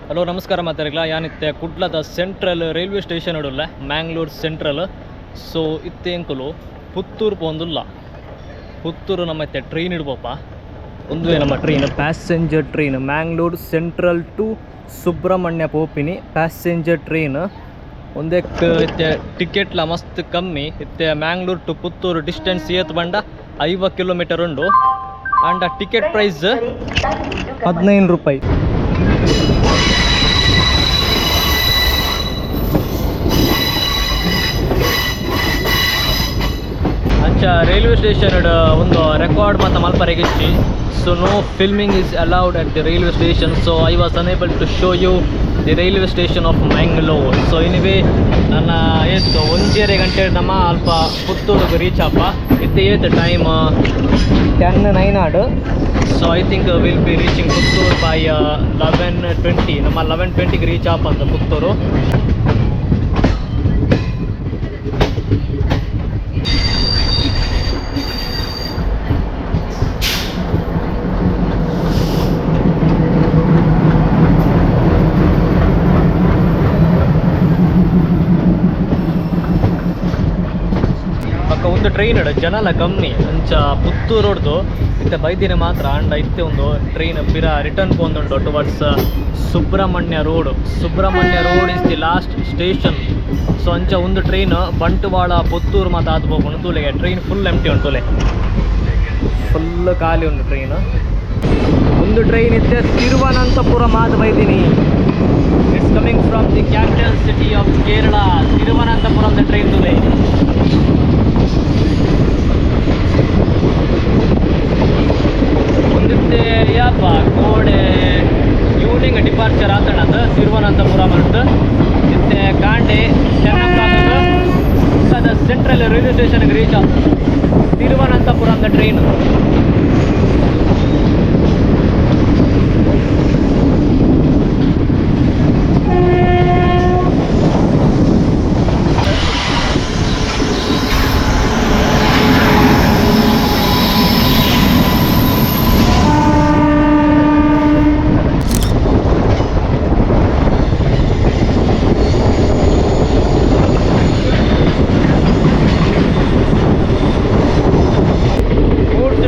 Hello ನಮಸ್ಕಾರ ಮಾತಾಡಲ್ಲ ಯಾನಿತ್ತೆ ಕುಡ್ಲದ ಸೆಂಟ್ರಲ್ ರೈಲ್ವೆ ಸ್ಟೇಷನ್ ಇಡಲ್ಲ ಮ್ಯಾಂಗ್ಳೂರ್ ಸೆಂಟ್ರಲ್. ಸೊ ಇತ್ತೇಂಕಲು ಪುತ್ತೂರು ಪೋಂದುಲ್ಲ, ಪುತ್ತೂರು ನಮ್ಮತ್ತೆ ಟ್ರೈನ್ ಇಡ್ಬೋಪ. ಒಂದು ನಮ್ಮ train passenger train Mangalore central to Subrahmanya ಪೋಪಿನಿ ಪ್ಯಾಸೆಂಜರ್ ಟ್ರೈನ್. ಒಂದೇ ಇತ್ತೆ ಟಿಕೆಟ್ಲ ಮಸ್ತ್ ಕಮ್ಮಿ ಇತ್ತೆ. ಮ್ಯಾಂಗ್ಳೂರ್ ಟು ಪುತ್ತೂರು ಡಿಸ್ಟೆನ್ಸ್ ಏತ್ ಬಂಡ 50 ಕಿಲೋಮೀಟರ್ ಉಂಡು. ಅಂಡ್ ಟಿಕೆಟ್ ಪ್ರೈಸ್ 15 ರೂಪಾಯಿ. ಅಂಚ ರೈಲ್ವೆ ಸ್ಟೇಷನ್ ಒಂದು ರೆಕಾರ್ಡ್ ಮತ್ತು ಮಲ್ಪರೆಗಿಚ್ಚಿ. So no filming is allowed at the railway station. So I was unable to show you the railway station of Mangalore. So anyway ನನ್ನ ಏತು 1 ಗಂಟೆ ನಮ್ಮ ಅಲ್ಪ ಪುತ್ತೂರಿಗೆ ರೀಚ್ ಆಪ. ಇತ್ತೆ ಏತ್ ಟೈಮ್ 10:09 ಆಡು. So I think will be reaching Puttur by 11:20. ನಮ್ಮ 11:20ಗೆ reach ಆಪ ಅಂತ ಪುತ್ತೂರು. ಒಂದು ಟ್ರೈನ್ ಜನಲ ಕಮ್ಮಿ ಅಂಚ ಪುತ್ತೂರು ಹೊಡ್ದು ಇತ್ತೆ ಬೈದಿನ ಮಾತ್ರ. ಅಂಡ ಇತ್ತೆ ಒಂದು ಟ್ರೈನ್ ಬಿರ ರಿಟರ್ನ್ ಪೋಂದುಂಡು towards Subrahmanya road. Subrahmanya road is the last station. So ಅಂಚ ಒಂದು ಟ್ರೈನ್ ಬಂಟ್ವಾಳ ಪುತ್ತೂರು ಮತ್ತು ಅದು ಹೋಗೋಣ ತೂಲೆಗೆ. ಟ್ರೈನ್ ಫುಲ್ ಎಂಟಿ ಉಂಟು, ತೂಲೆ ಫುಲ್ ಖಾಲಿ ಉಂಟು ಟ್ರೈನ್. ಒಂದು ಟ್ರೈನ್ ಇತ್ತೆ ತಿರುವನಂತಪುರಂ ಆದ ಬೈದಿನಿ. It's coming from the capital city of Kerala, Thiruvananthapuram ದ ಟ್ರೈನ್ ತೂಲೆ. ಒಂದಿತ್ತೆ ಯಾಪ ಕೋಡೆ ಈವ್ನಿಂಗ್ ಡಿಪಾರ್ಚರ್ ಆತಣದ ತಿರುವನಂತಪುರಂ ಅಂತ ಇತ್ತೆ ಕಾಂಡೆ 10 o'clock ಅದು ಸೆಂಟ್ರಲ್ ರೈಲ್ವೆ ಸ್ಟೇಷನ್ಗೆ ರೀಚ್ ಆಗ ತಿರುವನಂತಪುರಂದ ಟ್ರೈನು.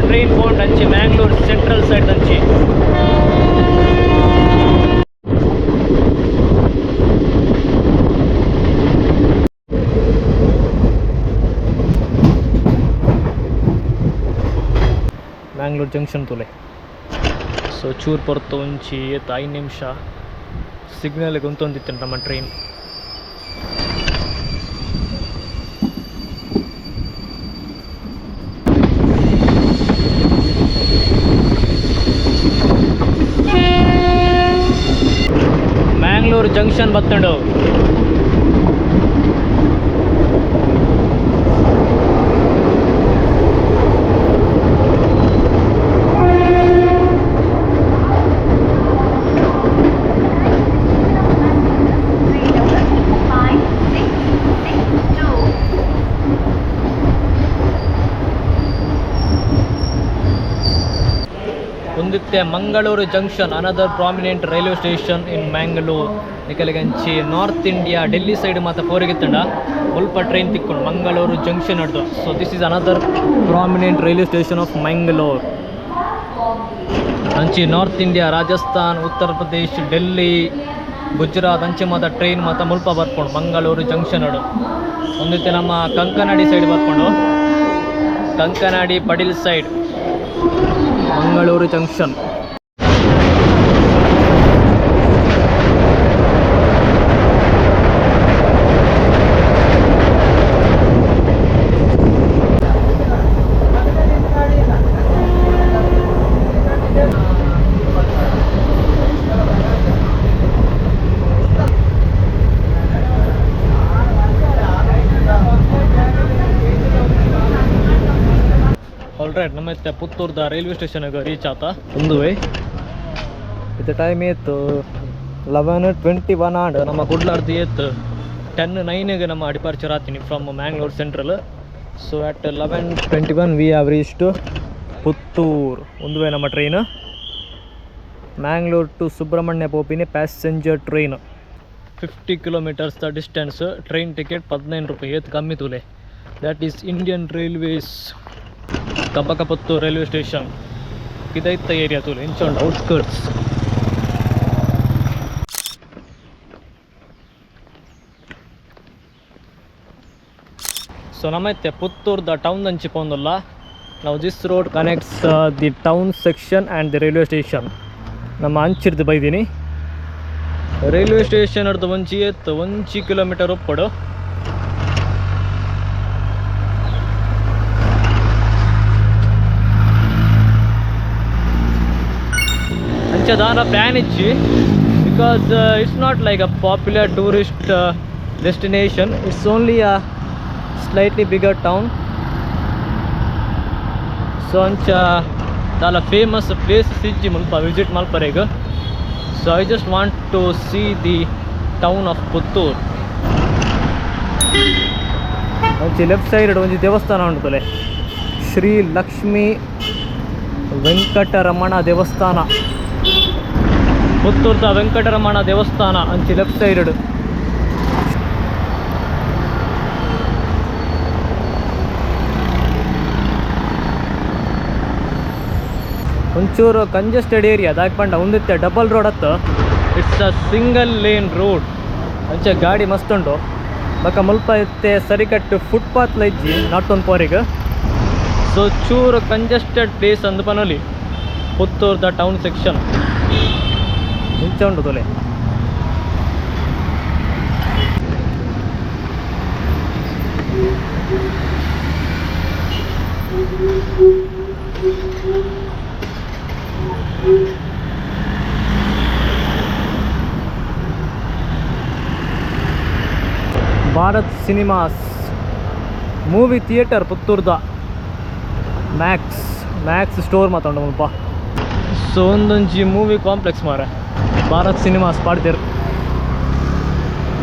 ಟ್ರೈನ್ ಪೋಂಡ್ ಅಂಚಿ ಮ್ಯಾಂಗ್ಳೂರ್ ಸೆಂಟ್ರಲ್ ಸೈಡ್ ಅಂಚಿ. ಮ್ಯಾಂಗ್ಳೂರ್ ಜಂಕ್ಷನ್ ತುಲೆ. ಸೊ ಚೂರು ಪೊರ್ತು ಒಂಚಿ 5 ನಿಮಿಷ ಸಿಗ್ನಲ್ಗೆ ಉಂತೊಂದಿತ್ತು ನಮ್ಮ ಟ್ರೈನ್. ಮ್ಯಾಂಗ್ಳೂರ್ ಜಂಕ್ಷನ್ ಬತ್ತಂಡು. ಒಂದಿತ್ತೆ Mangaluru junction, another prominent railway station in Mangalore. ನಿಕಲಿಗಂಚಿ ನಾರ್ತ್ ಇಂಡಿಯಾ ಡೆಲ್ಲಿ ಸೈಡ್ ಮತ್ತು ಪೋರಿಗಿತ್ತಂಡ ಸ್ವಲ್ಪ ಟ್ರೈನ್ ತಿಕ್ಕೊಂಡು ಮಂಗಳೂರು ಜಂಕ್ಷನ್ ಹಿಡ್ದು. So this is another prominent railway station of Mangalore. ಅಂಚಿ ನಾರ್ತ್ ಇಂಡಿಯಾ ರಾಜಸ್ಥಾನ್, ಉತ್ತರ ಪ್ರದೇಶ್, ಡೆಲ್ಲಿ, ಗುಜರಾತ್ ಅಂಚೆ ಮತ್ತು ಟ್ರೈನ್ ಮತ್ತು ಮುಲ್ಪ ಬರ್ಕೊಂಡು ಮಂಗಳೂರು ಜಂಕ್ಷನ್ ಹಿಡು. ಒಂದಿತ್ತೆ ನಮ್ಮ ಕಂಕನಾಡಿ ಸೈಡ್ ಬರ್ಕೊಂಡು Kankanadi Padil side Mangaluru junction. Alright ನಮ್ಮ ಇತ್ತೆ ಪುತ್ತೂರ್ದ ರೈಲ್ವೆ ಸ್ಟೇಷನ್ಗೆ ರೀಚ್ ಆತ. ಒಂದು ಇತ್ತೆ ಟೈಮ್ ಏತು 11:21 ಆಂಡ್ ನಮ್ಮ ಕುಡ್ಲಾರ್ದು ಏತು 10:09 ನಮ್ಮ ಡಿಪಾರ್ಚರ್ ಆತೀನಿ from Mangalore central. So at 11:21 we have reached Puttur. ಒಂದು ವೇ ನಮ್ಮ ಟ್ರೈನ್ ಮ್ಯಾಂಗ್ಳೂರ್ ಟು ಸುಬ್ರಹ್ಮಣ್ಯ ಪೋಪಿನಿ passenger train 50 kilometres the distance. Train ticket 15 ರೂಪಾಯಿ ಏತ್ ಕಮ್ಮಿ ತೂಲೆ. That is Indian railways Kabaka Puttur railway station. ಇದೈತ ಏರಿಯಾ ತೂಲೆ ಇಂಚೊಂಡು ಔಟ್ಸ್ಕರ್ಟ್ಸ್. ಸೊ ನಮ್ಮೈತೆ ಪುತ್ತೂರ್ದ ಟೌನ್ ಅಂಚಿ ಪೋಂದುಲ್ಲ. ನಾವು this road connects the town section and the railway station. ನಮ್ಮ ಅಂಚಿರ್ದು ಬೈದೀನಿ. ರೈಲ್ವೆ ಸ್ಟೇಷನ್ ಹಿಡ್ದು ಒಂಚಿ ಕಿಲೋಮೀಟರ್ ಒಪ್ಪಡು. ಅಂಚದಾನ ಪ್ಲ್ಯಾನ್ ಇಚ್ಚಿ because it's not like a popular tourist destination. It's only a slightly bigger town. So ಅಂಚ ದಾಲ ಫೇಮಸ್ ಪ್ಲೇಸಸ್ ಇಜ್ಜಿ ಮುಲ್ಪ ವಿಸಿಟ್ ಮಲ್ಪರೆಗ. So I just want to see the town of Puttur. ಒಂಚಿ ಲೆಫ್ಟ್ ಸೈಡ್ ಒಂಜಿ ದೇವಸ್ಥಾನ ಉಂಟುಲೆ, ಶ್ರೀ ಲಕ್ಷ್ಮೀ ವೆಂಕಟರಮಣ ದೇವಸ್ಥಾನ. ಪುತ್ತೂರ್ದ ವೆಂಕಟರಮಣ ದೇವಸ್ಥಾನ ಅಂಚಿ ಲೆಫ್ಟ್ ಸೈಡ್. ಒಂಚೂರು ಕಂಜೆಸ್ಟೆಡ್ ಏರಿಯಾ ದಾಕ್ ಪಂಡ ಒಂದಿತ್ತೆ ಡಬಲ್ ರೋಡ್ ಹತ್ತು. It's a single lane road. ಅಂಚೆ ಗಾಡಿ ಮಸ್ತ್ ಉಂಟು. ಬಕ್ಕ ಮುಲ್ಪ ಇತ್ತೆ ಸರಿಕಟ್ಟು ಫುಟ್ಪಾತ್ಲ ಇಜ್ಜಿ ನಾಟೊಂದು ಪೋರಿಗೆ. ಸೊ ಚೂರು ಕಂಜೆಸ್ಟೆಡ್ ಪ್ಲೇಸ್ ಅಂದು ಪನೊಲಿ ಪುತ್ತೂರ್ದ ಟೌನ್ ಸೆಕ್ಷನ್ ಮುಂಚೆ ಉಂಟು ತೊಲೆ. ಭಾರತ್ ಸಿನಿಮಾಸ್ ಮೂವಿ ಥಿಯೇಟರ್ ಪುತ್ತೂರ್ದ ಮ್ಯಾಕ್ಸ್ ಸ್ಟೋರ್ ಮಾತಾಡ ಮುಲ್ಪ. ಸೊ ಒಂದೊಂಜಿ ಮೂವಿ ಕಾಂಪ್ಲೆಕ್ಸ್ ಮಾರ ಭಾರತ್ ಸಿನಿಮಾಸ್ ಪಾಡ್ದಿರು.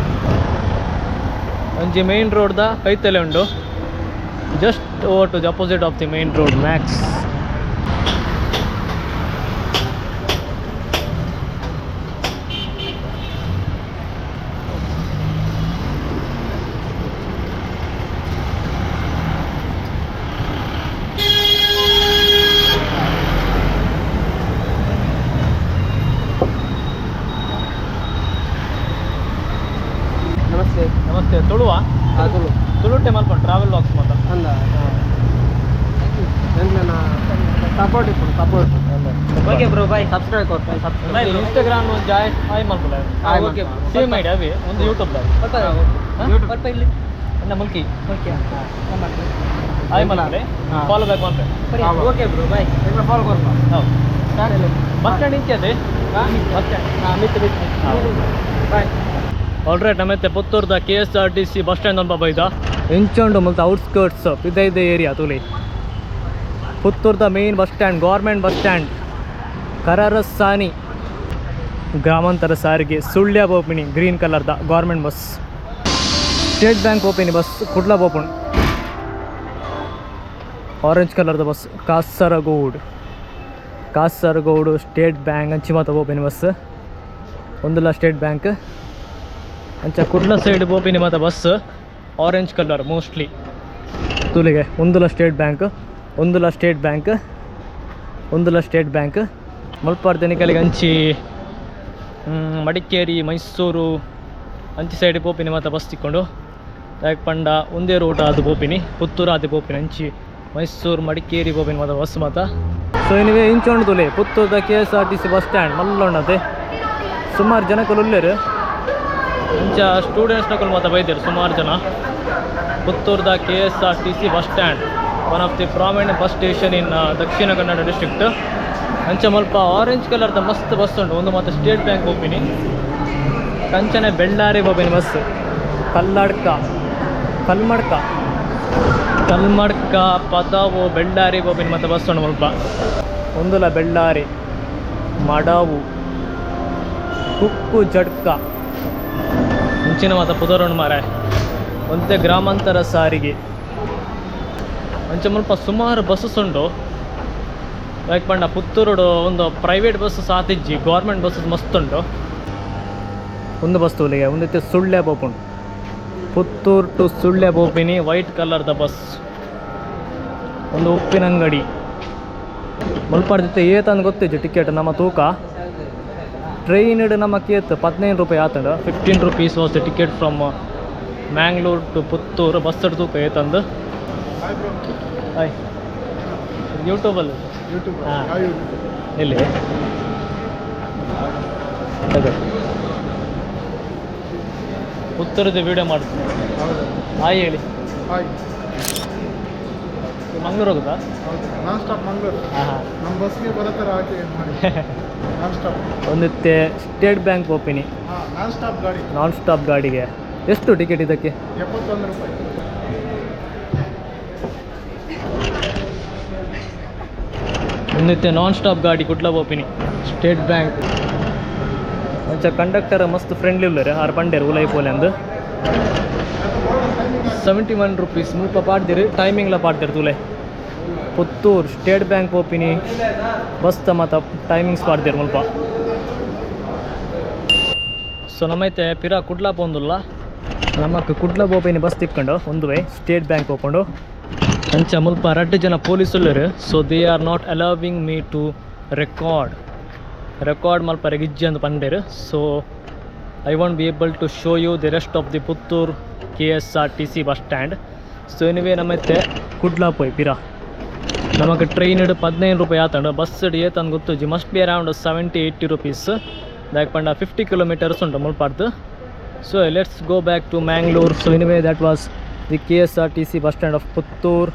ಒಂಜಿ ಮೇನ್ ರೋಡ್ದ ಕೈತಲೆ ಉಂಡು. Just over to the opposite of the main road Max. ನಮಸ್ತೆ. ತುಳುವ ತುಳುಟ್ಟೆ ಮಲ್ಪ ಟ್ರಾವೆಲ್ ವಾಕ್ಸ್ ಮಾತ ಅಂದ support support okay bro bye. Subscribe ಕೊಡ್ತಾರೆ. ಸಬ್ಸ್ಕ್ರೈಬ್ ಇನ್ಸ್ಟಾಗ್ರಾಮ್ ಜಾಯ್ ಹಾಯ್ ಮಲ್ಪಲ ಓಕೆ ಸೇಮ್ ಐಡಿ ಅವೇ ಒಂದು ಯೂಟ್ಯೂಬ್ ಯೂಟ್ಯೂಬ್ ಇಲ್ಲಿ ನನ್ನ ಮುಲ್ಕಿ ಓಕೆ ಹಾಯ್ ಮಲ್ಪಲೆ ಫಾಲೋ ಬ್ಯಾಕ್ ಮಾಡ್ತೆ. Okay bro bye. ಫಾಲೋ ಕೊಡ್ಪ. ಹೌದು ಬಸ್ ಸ್ಟ್ಯಾಂಡ್ ಇಂಚೆ ಅದೇ ಬಸ್ ಸ್ಟ್ಯಾಂಡ್ ಮಿತ್ ಬಾಯ್. ಆಲ್ರೈಟ್ ನಮ್ಮತ್ತೆ ಪುತ್ತೂರ್ದ KSRTC ಬಸ್ ಸ್ಟ್ಯಾಂಡ್ ಅನ್ಪ ಬೈದ ಇಂಚೊಂಡು ಮತ್ತು ಔಟ್ಸ್ಕರ್ಟ್ಸ್ ಇದೈದೆ ಏರಿಯಾ ತುಲಿ. ಪುತ್ತೂರ್ದ main bus stand government bus stand ಕರರಸಾನಿ ಗ್ರಾಮಾಂತರ ಸಾರಿಗೆ ಸುಳ್ಯ ಬೋಪಿನಿ ಗ್ರೀನ್ ಕಲರ್ದ ಗೌರ್ಮೆಂಟ್ ಬಸ್. ಸ್ಟೇಟ್ ಬ್ಯಾಂಕ್ ಓಪಿನಿ ಬಸ್ ಕುಡ್ಲ ಬೋಪುಣ್ ಆರೆಂಜ್ ಕಲರ್ದ ಬಸ್. ಕಾಸರಗೋಡು ಸ್ಟೇಟ್ ಬ್ಯಾಂಕ್ ಅಂಚಿ ಮಾತ ಬೋಪಿನಿ ಬಸ್ ಒಂದುಲ್ಲ ಸ್ಟೇಟ್ ಬ್ಯಾಂಕ್ ಅಂಚ ಕುಡ್ಲ ಸೈಡ್ ಬೋಪಿನಿ ಮಾತ ಬಸ್ ಆರೆಂಜ್ ಕಲರ್ ಮೋಸ್ಟ್ಲಿ ತುಲಿಗೆ ಒಂದುಲ ಸ್ಟೇಟ್ ಬ್ಯಾಂಕ್ ಮಲ್ಪಾರ್ದನಿ ಕಲಿಗೆ ಅಂಚಿ ಮಡಿಕೇರಿ ಮೈಸೂರು ಅಂಚಿ ಸೈಡ್ ಬೋಪಿನಿ ಮಾತ ಬಸ್ ತಿಕ್ಕೊಂಡು ಯಾಕೆ ಪಂಡ ಒಂದೇ ರೂಟ್ ಅದು ಬೋಪಿನಿ ಪುತ್ತೂರು ಅದು ಬೋಪಿನಿ ಅಂಚಿ ಮೈಸೂರು ಮಡಿಕೇರಿ ಬೋಪಿನಿ ಮಾತ ಬಸ್ ಮಾತ. ಸೊ ಇನಿವೆ ಇಂಚೊಂಡು ತುಲೆ ಪುತ್ತೂರ್ದ KSRTC ಬಸ್ ಸ್ಟ್ಯಾಂಡ್ ಮಲ್ಲೊಂಡದೆ ಸುಮಾರು ಜನಗಳು ಉಳ್ಳೇರು. ಇಂಚ ಸ್ಟೂಡೆಂಟ್ಸ್ನಗಳು ಮಾತ್ರ ಬೈದರು ಸುಮಾರು ಜನ. ಪುತ್ತೂರ್ದ KSRTC bus stand one of the prominent bus station in Dakshina Kannada district. ಅಂಚ ಮಲ್ಪ ಆರೆಂಜ್ ಕಲರ್ದ ಮಸ್ತ್ ಬಸ್ ಉಂಟು. ಒಂದು ಮಾತ್ರ ಸ್ಟೇಟ್ ಬ್ಯಾಂಕ್ ಹೋಗ್ತೀನಿ ಕಂಚನೆ ಬೆಳ್ಳಾರಿ ಬೋಪಿನಿ ಬಸ್. ಕಲ್ಮಡ್ಕ ಪದಾವು ಬೆಳ್ಳಾರಿ ಬೋಪಿನಿ ಮತ್ತು ಬಸ್ ಉಂಟು ಮಲ್ಪ. ಒಂದುಲ ಬೆಳ್ಳಾರಿ ಮಡಾವು ಕುಕ್ಕು ಜಡ್ಕ ಮುಂಚಿನ ಮಾತ ಪುದರೋಣ ಮಾರ ಒಂದೇ ಗ್ರಾಮಾಂತರ ಸಾರಿಗೆ ಅಂಚೆ ಮುಲ್ಪ ಸುಮಾರು ಬಸ್ಸಸ್ ಉಂಟು. ಲೈಕ್ ಪಂಡ ಪುತ್ತೂರು ಒಂದು ಪ್ರೈವೇಟ್ ಬಸ್ ಸಾತಿಜ್ಜಿ ಗೌರ್ಮೆಂಟ್ ಬಸ್ ಮಸ್ತ್ ಉಂಟು. ಒಂದು ಬಸ್ ತೋಲಿಗೆ ಒಂದೈತೆ ಸುಳ್ಳೆ ಬೋಪುಂಡು, ಪುತ್ತೂರು ಟು ಸುಳ್ಳೆ ಬೋಪಿನಿ ವೈಟ್ ಕಲರ್ದ ಬಸ್. ಒಂದು ಉಪ್ಪಿನ ಅಂಗಡಿ ಮಲ್ಪಾಡ್ದಿತ್ತೆ ಏತಂದು ಗೊತ್ತಿಜ್ಜಿ ಟಿಕೆಟ್ ನಮ್ಮ ತೂಕ. ಟ್ರೈನ್ಡ್ ನಮ್ಮ ಕೇತ್ 15 ರೂಪಾಯಿ ಆತಂಡ. 15 rupees was the ticket from Mangalore to Puttur. Bus ತೂಕ ಏತಂದು ಹಾಯ್ ಯೂಟ್ಯೂಬಲ್ಲಿ ಹಾಂ ಎಲ್ಲಿ ಅದೇ ಪುತ್ತೂರದ ವೀಡಿಯೋ ಮಾಡ್ತೀನಿ. ಹಾಯ್ ಹೇಳಿ. ಮಂಗ್ಳೂರು ಹೋಗುತ್ತಾ? Non stop Mangalore. ಹಾಂ ಹಾಂ ನಮ್ಮ ಬಸ್ಗೆ ಬರೋತರ ಹಾಕಿ ಮಾಡಿ ನಾನ್ ಸ್ಟಾಪ್. ಒಂದಿತ್ತೆ ಸ್ಟೇಟ್ ಬ್ಯಾಂಕ್ ಓಪಿನಿ ನಾನ್ ಸ್ಟಾಪ್ ಗಾಡಿ. ನಾನ್ ಸ್ಟಾಪ್ ಗಾಡಿಗೆ ಎಷ್ಟು ಟಿಕೆಟ್ ಇದಕ್ಕೆ? 71 ರೂಪಾಯಿ. ಒಂದಿತ್ತೆ ನಾನ್ ಸ್ಟಾಪ್ ಗಾಡಿ ಕುಟ್ಲ ಓಪಿನಿ ಸ್ಟೇಟ್ ಬ್ಯಾಂಕ್. ಅಂಚ ಕಂಡಕ್ಟರ್ ಮಸ್ತ್ ಫ್ರೆಂಡ್ಲಿ ಉಳ್ಳರೆ ಆರು ಪಂಡೇರು ಉಲೈ ಪೋಲೆ ಅಂದು 71 rupees ಮುಲ್ಪ ಪಾಡ್ದಿರು ಟೈಮಿಂಗ್ಲ ಪಾಡ್ದಿರು ತುಲೆ. ಪುತ್ತೂರು ಸ್ಟೇಟ್ ಬ್ಯಾಂಕ್ ಓಪಿನಿ ಬಸ್ ಮತ್ತು ಟೈಮಿಂಗ್ಸ್ ಪಾಡ್ದಿರು ಮುಲ್ಪ. ಸೊ ನಮ್ಮೈತೆ ಪಿರಾ ಕುಡ್ಲ ಪೋಂದುಲ್ಲ ನಮ್ಮಕ್ಕೆ ಕುಡ್ಲ ಬೋಪಿನಿ ಬಸ್ ತಿಕ್ಕೊಂಡು ಒಂದು ವೇ ಸ್ಟೇಟ್ ಬ್ಯಾಂಕ್ ಹೋಗ್ಕೊಂಡು ಅಂಚ ಮುಲ್ಪ 2 ಜನ ಪೊಲೀಸುಳ್ಳರು. So they are not allowing me to record ಮಲ್ಪರೆ ಗಿಜ್ಜಿ ಅಂತ ಪಂಡೇರು. So I want be able to show you the rest of the Puttur KSRTC bus stand. So anyway ನಮ್ಮೈತೆ ಕುಡ್ಲ ಪೋಯ್ ಪಿರಾ ನಮಗೆ ಟ್ರೈನ್ 15 ರೂಪಾಯಿ ಆತಂಡ. ಬಸ್ ಏತಂದು ಗೊತ್ತು ಜಿ ಮಸ್ಟ್ ಬಿ ಅರೌಂಡ್ 70-80 rupees. ದಾಕ್ ಪಂಡ 50 kilometers ಉಂಟು ಮುಲ್ಪಾಡ್ದು. So let's go back to Mangalore. So anyway that was the KSRTC bus stand of Puttur.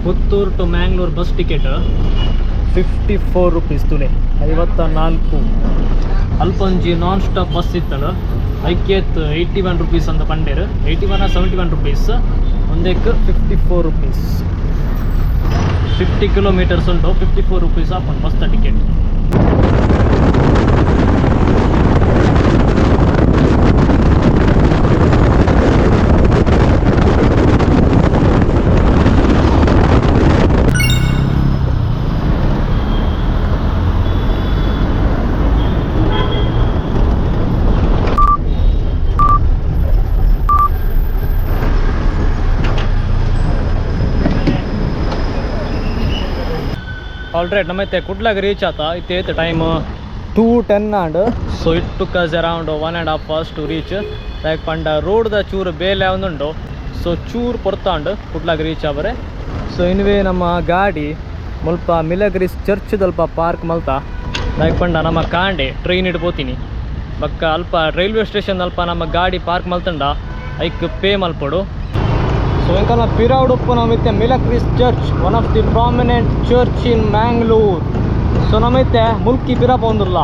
Puttur to Mangalore bus ticket 54 rupees ತುಲೆ 54. ಅಲ್ಪೊಂಜಿ ನಾನ್ ಸ್ಟಾಪ್ ಬಸ್ ಇತ್ತಳು ಐಕೇತ್ 81 rupees ಅಂತ ಪಂಡೇರು. 81 or 71 rupees ಒಂದಕ್ಕೆ 54 rupees. 50 kilometers ಉಂಟು 54 rupees ಹಾಕೊಂಡು ಬಸ್ ಟಿಕೆಟ್. ಆಲ್ರೈಟ್ ನಮ್ಮೈತೆ ಕುಡ್ಲಾಗ ರೀಚ್ ಆತ ಇತ್ತೈತೆ time 2:10 and. So it took us around 1.5 hours to reach. Like ಪಂಡ ರೋಡ್ದ ಚೂರು ಬೇಲೆ ಒಂದುಂಟು. ಸೊ ಚೂರು ಪೊರ್ತಾಂಡು ಕುಡ್ಲಾಗ ರೀಚ್ ಆವರೆ. ಸೊ ಇನ್ವೇ ನಮ್ಮ ಗಾಡಿ ಮುಲ್ಪ ಮಿಲಗ್ರೀಸ್ ಚರ್ಚ್ದಲ್ಪ ಪಾರ್ಕ್ ಮಲ್ತಾ ಲೈಕ್ ಪಂಡ ನಮ್ಮ ಕಾಂಡೆ ಟ್ರೈನ್ ಇಡ್ಬೋತೀನಿ ಬಕ್ಕ ಅಲ್ಪ ರೈಲ್ವೆ ಸ್ಟೇಷನ್ ಅಲ್ಪ ನಮ್ಮ ಗಾಡಿ ಪಾರ್ಕ್ ಮಲ್ತಂಡ ಐಕ್ ಪೇ ಮಲ್ಪಡು. ಸೊ ಇಂಕಲ್ನ ಪಿರಾವುಡ್ ಉಪ್ಪು ನಮ್ಮೈತೆ Milagres church, one of the prominent church in Mangalore. So ನಮ್ಮೈತೆ ಮುಲ್ಕಿ ಪಿರಾ ಪೋಂದುಲ್ಲ.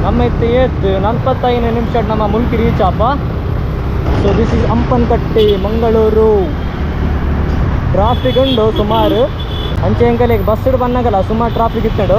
ನಮ್ಮೈತೆ ಏತ್ 45 ನಿಮಿಷ ನಮ್ಮ ಮುಲ್ಕಿ ರೀಚ್ ಆಪ. So this is Hampankatta Mangaluru. Traffic ಉಂಡು ಸುಮಾರು ಅಂಚೆ ಅಂಕಲಿಗೆ ಬಸ್ ಬಂದಾಗಲ್ಲ ಸುಮಾರು ಟ್ರಾಫಿಕ್ ಇತ್ತು.